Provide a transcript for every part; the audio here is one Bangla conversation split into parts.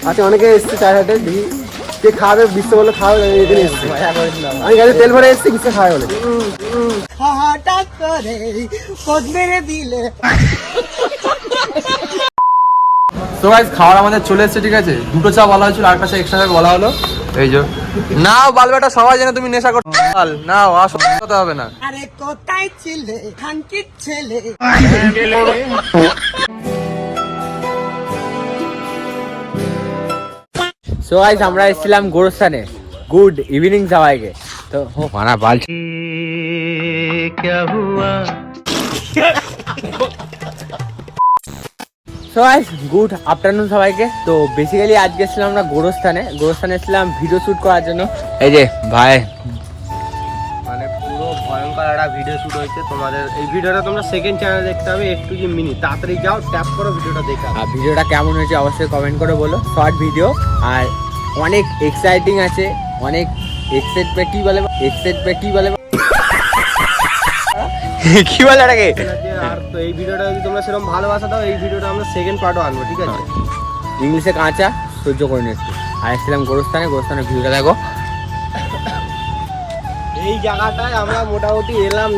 আচ্ছা অনেকে এসছে চারহাটে, দেখি কে খাবে, বিশ্ব বলে খাওয়া এখানে এসছে। আমি গাড়ি তেল ভরে এসছি, বিশ্ব খাওয়া বলে তো গাইস খাবার আমাদের চলে এসেছে, ঠিক আছে। দুটো চা বলা হয়েছিল, আর কাছে এক্সট্রা বলা হলো। এই যে নাও বালবেটা, সবাই জানে তুমি নেশা করছো। নাও কথা হবে না। আরে কোথায় ছিলে খানকির ছেলে? সো গাইস আমরা এসেছিলাম গোরস্থানে। গুড ইভিনিং সবাইকে। তো মানা বালছি সো গাইস গুড আফটারনুন সবাইকে। তো বেসিক্যালি আজকে এসেছিলাম আমরা গোরস্থানে এসেছিলাম ভিডিও শুট করার জন্য। এই যে ভাই মানে পুরো ভয়ঙ্কর একটা ভিডিও শুট হয়েছে। তোমাদের এই ভিডিওটা তোমরা সেকেন্ড চ্যানেলে দেখতে হবে, একটু কি মিনি তাড়াতাড়ি যাও, ট্যাপ করো, ভিডিওটা দেখো। আর ভিডিওটা কেমন হয়েছে অবশ্যই কমেন্ট করে বলো। শর্ট ভিডিও আর অনেক এক্সাইটিং আছে, অনেক এক্সাইটমেন্ট কি বলে কি বলে এটাকে। আর তো এই ভিডিওটা যদি তোমরা সেরকম ভালোবাসা দাও, এই ভিডিওটা আমরা সেকেন্ড পার্টও আনবো, ঠিক আছে। ইংলিশে কাঁচা সহ্য করে নিচ্ছি। আর এসেছিলাম গোরস্থানের ভিডিওটা দেখো। এই জায়গাটায় আমরা মোটামুটি এলাম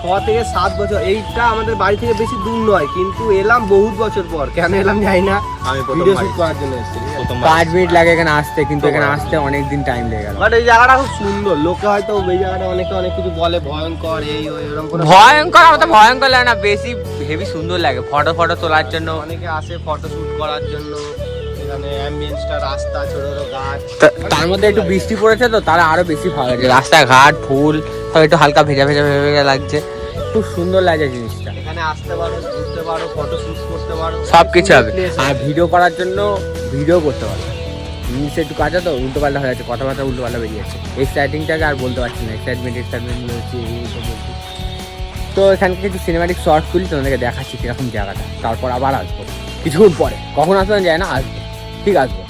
6 থেকে 7 বছর। এইটা আমাদের বাড়ি থেকে বেশি দূর নয়, কিন্তু এলাম বহুত বছর পর। কেন এলাম জানি না, আমি ভিডিও শুট করার জন্য এসেছি। 5 মিনিট লাগে এখানে আসতে, কিন্তু এখানে আসতে অনেক দিন টাইম লেগে গেল। বাট এই জায়গাটা খুব সুন্দর। লোকে হয়তো এই জায়গাটা অনেকে অনেক কিছু বলে ভয়ঙ্কর, এই ওই এরকম করে। ভয়ঙ্কর আমার তো ভয়ঙ্কর লাগে না, বেশি হেভি সুন্দর লাগে ফটো তোলার জন্য। অনেকে আসে ফটো শুট করার জন্য। এখানে অ্যাম্বিয়েন্সটা, রাস্তা, ছোট ছোট গাছ, তার মধ্যে একটু বৃষ্টি পড়েছে তো তারা আরো বেশি ভালো লাগছে। রাস্তাঘাট ফুল সব একটু হালকা ভেজা লাগছে, খুব সুন্দর লাগছে জিনিসটা। এখানে আসতে পারো, ঘুরতে পারো, ফটো শুট করতে পারো, সবকিছু হবে। আর ভিডিও করার জন্য ভিডিও করতে পারো। জিনিসটা একটু কাঁচা তো উল্টো পাল্টা হয়ে যাচ্ছে, কথাবার্তা উল্টো পাল্টা বেরিয়ে যাচ্ছে। এক্সাইটিংটাকে আর বলতে পারছি না, এক্সাইটমেন্ট হচ্ছে বলছি। তো এখান থেকে একটু সিনেমাটিক শর্ট তুলি, তোমাদেরকে দেখাচ্ছি কিরকম জায়গাটা। তারপর আবার আসবো কিছুক্ষণ পরে, কখন আসবো যায় না, আসবো ঠিক আসবো।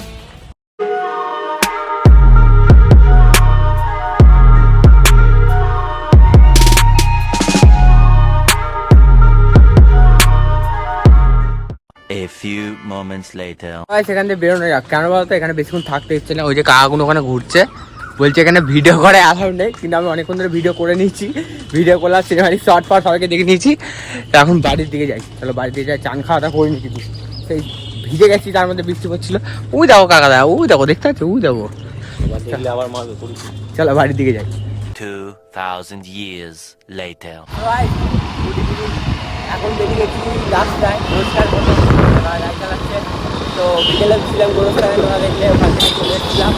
A few moments later. সেখান থেকে বেরোনো যাক, কেন বলতো এখানে বেশিক্ষণ থাকতে ইচ্ছে না। ওই যে কাকাগুলো ওখানে ঘুরছে, বলছে এখানে ভিডিও করে অ্যালাউ নেই, কিন্তু আমি অনেকক্ষণ ধরে ভিডিও করে নিচ্ছি। ভিডিও করলাম, সিনেমাটিক শর্ট ফাট সবাইকে দেখে নিয়েছি। এখন বাড়ির দিকে যাই, চলো বাড়ির দিকে যাই। চান খাওয়াটা করে নিচ্ছি, সেই ভিজে গেছি, তার মধ্যে বৃষ্টি পড়ছিল। ওই দেখো কাকা দা, ওই দেখো দেখতে পাচ্ছি, ওই দেখো। চলো বাড়ির দিকে যাই। 2000 years later. এখন বেরিয়ে গেছি রাস্তায়, নমস্কার মতো গাড়ি চালাচ্ছে। তো বিকেলে ছিলাম গোরস্থানে, তোমরা দেখলে ওখান থেকে চলে এসেছিলাম।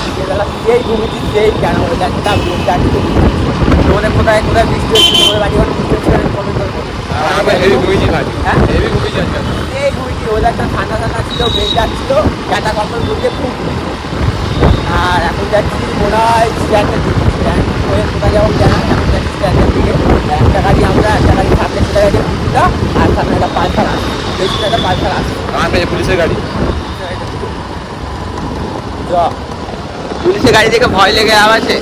বিকেলবেলা সেই ঘুমেছি, সেই কেন ওয়েদারটা তোমাদের কোথায় কোথায় বৃষ্টি হচ্ছে, তোমাদের বাড়ি ঘর বৃষ্টি হচ্ছে কমেন্ট করে বলো। হ্যাঁ এই ঘুমেছি, ওয়েদারটা ঠান্ডা ছিল, বেশ যাচ্ছিল, ক্যাটা কম্বল ঘুরতে খুব। আর এখন যাচ্ছি মনে হয় স্ট্যান্ডের দিকে, স্ট্যান্ড হয়ে কোথায় যাবো জানা। এখন যাচ্ছি স্ট্যান্ডের দিকে। একটা গাড়ি সামনে চলে গেছে পুলিশটা, আর সামনে একটা পালসার আসছে, বেশি একটা পালসার আসছে। পুলিশের গাড়ি, পুলিশের গাড়ি থেকে ভয় লেগে আছে।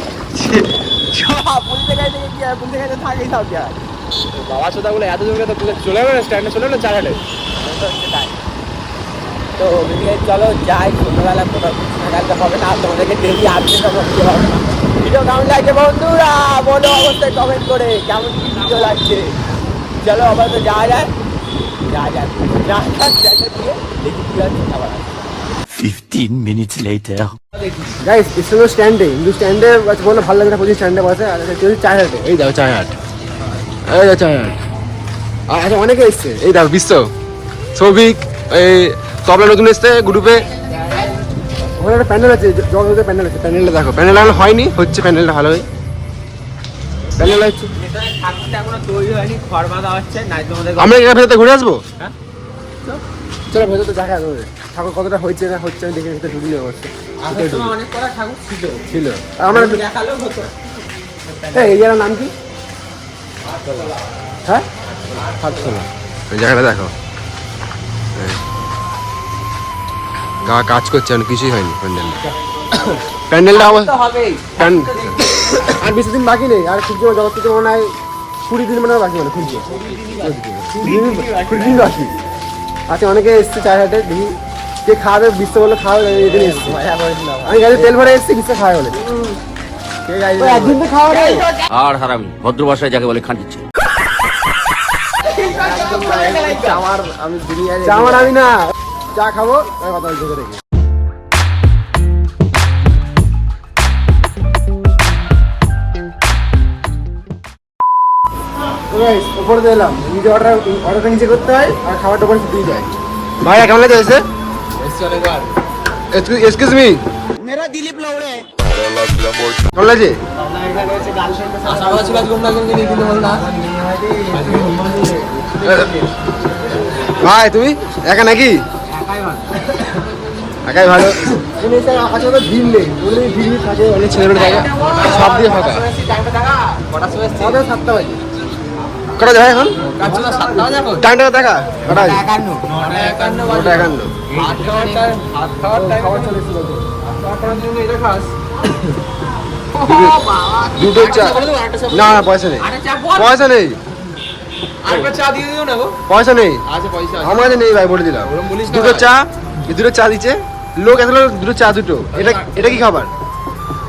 পুলিশের গাড়ি থেকে কি হয়, পুলিশের গাড়িতে থাকেই সব জায়গায়। বাবা ছোটাগুলো এত দূর তো চলে যাবে, স্ট্যান্ডে চলে যাবে চারহাটে। তো চলো যাই, সন্ধ্যাবেলা কোথাও দেখাতে হবে না, তোমাদেরকে ডেলি আপডেট করতে হবে না। ভিডিও কেমন লাগছে বন্ধুরা বলো অবশ্যই কমেন্ট করে, কেমন কি ভিডিও লাগছে। চলো আবার তো যাওয়া যায় দিয়ে দেখি কি আছে আবার। 15 minutes later. গাইস স্টেশন স্ট্যান্ডে, কিন্তু স্ট্যান্ডে বলে ভালো লাগে না, প্রচুর স্ট্যান্ডে বসে। আর চারহাটে, এই দেখো চারহাট, এই দেখো চারহাট। আচ্ছা অনেকে এসছে। এই দেখো বিশ্ব, সৌভিক, এই তবলা নতুন এসছে গ্রুপে। ওখানে একটা প্যান্ডেল আছে, জগন্নাথের প্যান্ডেল আছে। প্যান্ডেলটা দেখো, প্যান্ডেল এখন হয়নি, হচ্ছে প্যান্ডেলটা ভালোই। প্যান্ডেল হচ্ছে, ঠাকুরটা এখনো তৈরি হয়নি, খড় বাঁধা হচ্ছে। নাই তোমাদের আমরা এখানে ভেতরে ঘুরে আসবো। হ্যাঁ চলো ভেতর তো দেখা যাবে ঠাকুর কতটা হচ্ছে না হচ্ছে, আমি দেখে ভেতরে ঢুকলে অবশ্যই অনেক কটা ঠাকুর ছিল। আমরা দেখালেও হতো। এই এরিয়ার নাম কি? হ্যাঁ হাটখোলা। ওই জায়গাটা দেখো, কাজ করছে, এখন কিছুই হয়নি প্যান্ডেলটা হবেই। আর বেশি দিন বাকি নেই, আর খুঁজছে জগৎ থেকে মনে হয় 20 দিন মানে বাকি, মানে খুঁজছে 20 দিন বাকি। আচ্ছা অনেকে এসছে চারহাটে, দেখি কে খাবে বিশ্ব বলে খাওয়া এদিন এসছি আমি গাড়ি তেল ভরে এসছি বিশ্ব খাওয়া বলে কে গাড়ি একদিন তো খাওয়া রে আর হারামি ভদ্র ভাষায় যাকে বলে খাঁটিচ্ছে আমার আমি বিরিয়ানি আমার আমি না চা খাবো তাই কথা বলতে রেখে উপরে দিলাম নিজে অর্ডারটা নিচে করতে হয় আর খাবারটা উপরে দিয়ে যায় ভাই কেমন লাগে এসে এক্সকিউজ মি मेरा दिलीप लौड़े কেমন লাগে ভাই তুমি একা নাকি একাই ভালো আকাশে তো ভিড় নেই ভিড় থাকে অনেক ছেলেমেয়ে থাকে সব দিয়ে ফাঁকা কটা 7টা বাজে কটা যায় এখন টাইমটা দেখা কটা বাজে 51 দুটো চা না না পয়সা নেই পয়সা নেই পয়সা নেই আমার কাছে নেই ভাই বলে দিলাম দুটো চা দুটো চা দিচ্ছে লোক এত দুটো চা দুটো এটা এটা কি খাবার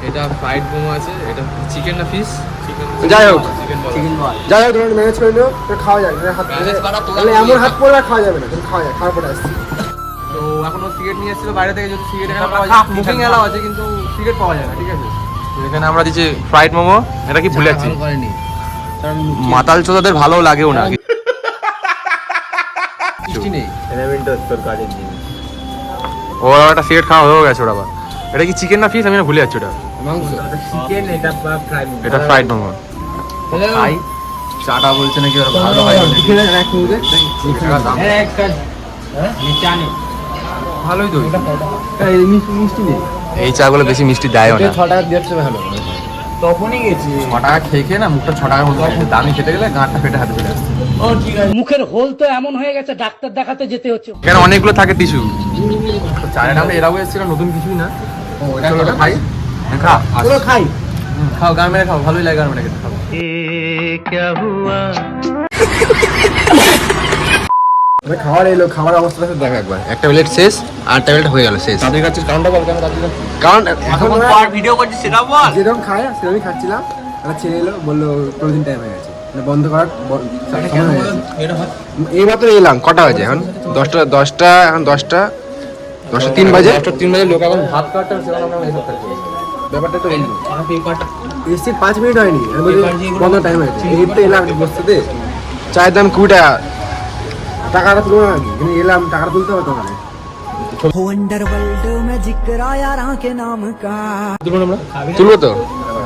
এটা ফ্রাইড মোমো আছে, এটা চিকেন না ফিশ? যাই হোক চিকেন বল। যাই হোক তুমি ম্যানেজ করে নিও তো খাওয়া যাবে না হাত তাহলে এমন হাত পড়লে আর খাওয়া যাবে না তুমি খাওয়া যাবে খাওয়ার পরে আসছি তো এখন ও সিগারেট নিয়ে এসেছিল বাইরে থেকে, যদি সিগারেট এখানে পাওয়া যায়, বুকিং এলাও আছে কিন্তু সিগারেট পাওয়া যায় না, ঠিক আছে? তো এখানে আমরা দিচ্ছি ফ্রাইড মোমো, এটা কি ভুলে যাচ্ছি, মাতাল চোদাদের ভালো লাগেও না মিষ্টি নেই। ও একটা সিগারেট খাওয়া হয়ে গেছে ওটা। আবার এটা কি চিকেন না ফিশ আমি না ভুলে যাচ্ছি ওটা। চিকেন এটা ফ্রাইড এটা ফ্রাইড মোমো। খাই চাটা বলছে নাকি ওরা ভালো হয় ভালোই তো মিষ্টি নেই এই চাগুলো বেশি মিষ্টি দেয়ও না। 6 টাকা দিচ্ছে ভালো তখনই গেছি 6 টাকা খেয়ে খেয়ে না মুখটা 6 টাকার মতো লাগছে। দামি খেতে গেলে গাঁটটা ফেটে হাতে চলে আসছে। মুখের হোল তো এমন হয়ে গেছে ডাক্তার দেখাতে যেতে হচ্ছে। কেন অনেকগুলো থাকে টিস্যু। চায়ের নামে এরাও এসেছিল, নতুন কিছুই না। চলো ওটা খাই। খা পুরো খাই খাও, গান মেরে খাও, ভালোই লাগে গান মেরে খেতে। খাও খাবার এলো, খাবার অবস্থা দেখ একবার। একটা প্লেট শেষ আর প্লেট হয়ে গেল শেষ। তাদের কাছে কারণটা বল, কেন তাদের কাছে? কারণ এখন ভিডিও করছিস সেটা বল। যেরকম খায় সেরকমই খাচ্ছিলাম। একটা ছেলে এলো বললো প্রতিদিন টাইম হয়ে গেছে, মানে বন্ধ করার সময় হয়ে গেছে। এই মাত্র এলাম, কটা বাজে এখন? 10টা এখন 10টা 3 বাজে। 3 বাজে লোক এখন ভাত কাটতে সেখানে আমরা এসব খাচ্ছি। ব্যাপারটা তো এসে 5 মিনিট হয়নি, বন্ধ টাইম হয়েছে। এই তো এলাম বসতে, চায়ের দাম 20 টাকা। টাকাটা তুলো না আগে, কিন্তু এলাম টাকাটা তুলতে হবে তোমার। वंडर वर्ल्ड में जिक्र आया राह के नाम का। তুলবো তো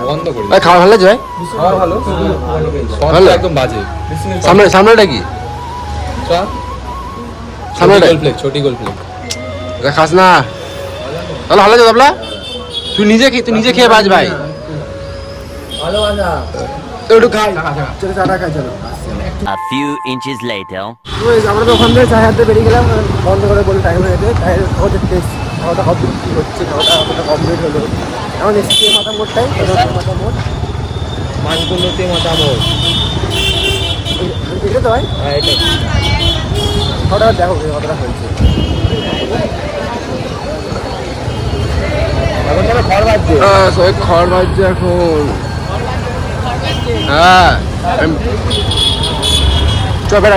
বন্ধ করি। ভাই, খাওয়া ভালো লাগছে ভাই? খাবার ভালো, ভালো? একদম বাজে। সামনেটা কি? সামনেটা গোল প্লেট, ছোটি গোল প্লেট। খাস না তাহলে ভালো লাগছে তাবলা। তুই নিজে খেয়ে বাজ ভাই। ভালো ভালো তো একটু খাই, চলো চাটা খাই চলো। A few inches later. আমরা তো ওখান থেকে চায় হাতে বেরিয়ে গেলাম, বন্ধ করে বলে টাইম হয়ে গেছে। তাই খাওয়াতে টেস্ট খাওয়াটা কমপ্লিট হচ্ছে, খাওয়াটা কমপ্লিট হলো। এখন এসছি মাথা মোটটাই মাথা মোট মানকুন্নতি মতামত। এটা তো ভাই হ্যাঁ এটা খাওয়াটা দেখো কতটা হয়েছে। এখন তো খড় বাজছে। সবাই খড় বাজছে এখন। হ্যাঁ চ বেড়া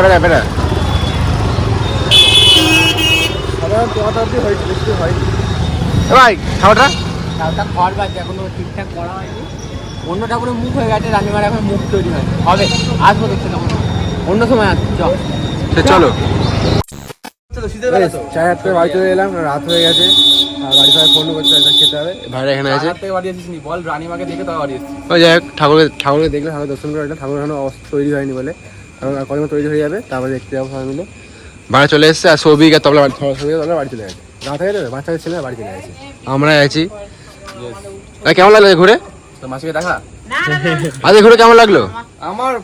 ভাই খাওয়াটা ওটা খড় বাজছে, এখনো ঠিকঠাক করা হয়নি। অন্য ঠাকুরের মুখ হয়ে গেছে, রান্নিমার এখন মুখ তৈরি হয়নি। হবে আসবো দেখতে তখন, অন্য সময় আসবো। চলো চায় হাত করে বাড়ি চলে এলাম, রাত হয়ে গেছে। আর বাড়ি সবাই ফোন করছে, খেতে হবে। ভাইরা এখানে আছে। থেকে বাড়ি এসেছিস নি বল, রানীমাকে দেখে তো বাড়ি এসেছিস। ওই যাই হোক, ঠাকুরকে দেখলে ঠাকুর দর্শন করে একটা ঠাকুর এখনো অবস্থা তৈরি হয়নি বলে, কদিন তৈরি হয়ে যাবে, তারপরে দেখতে যাবো সবাই মিলে। বাড়ি চলে এসছে আর সৌভিক আর তবলা বাড়ি চলে গেছে। রাত হয়ে যাবে, বাচ্চাদের ছেলে বাড়ি চলে গেছে, আমরা আছি। কেমন লাগলো ঘুরে? তো মাসিকে দেখা আজ ঘুরে কেমন লাগলো?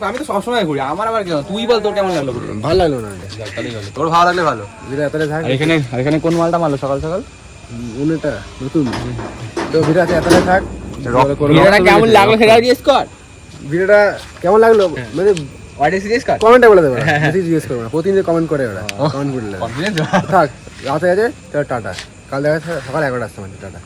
আমি তো সবসময় ঘুরি, আমার আবার কেন, তুই বল তোর কেমন লাগলো ঘুরে? ভালো লাগলো না? তোর ভালো লাগলে ভালো। ভিড়ে এতটা থাক। এখানে কোন মালটা মারলো সকাল সকাল? উনিটা নতুন তো ভিড়ে আছে, এতটা থাক। ভিডিওটা কেমন লাগলো সেটা জিজ্ঞেস কর। ভিডিওটা কেমন লাগলো মানে অডিয়েন্স জিজ্ঞেস কর। কমেন্টে বলে দেবো, বেশি জিজ্ঞেস করবো না। প্রতিদিন কমেন্ট করে ওরা, কমেন্ট করলে থাক। রাত হয়ে গেছে, তাহলে টাটা। কাল দেখা যাচ্ছে সকাল 11টার সময়, টাটা।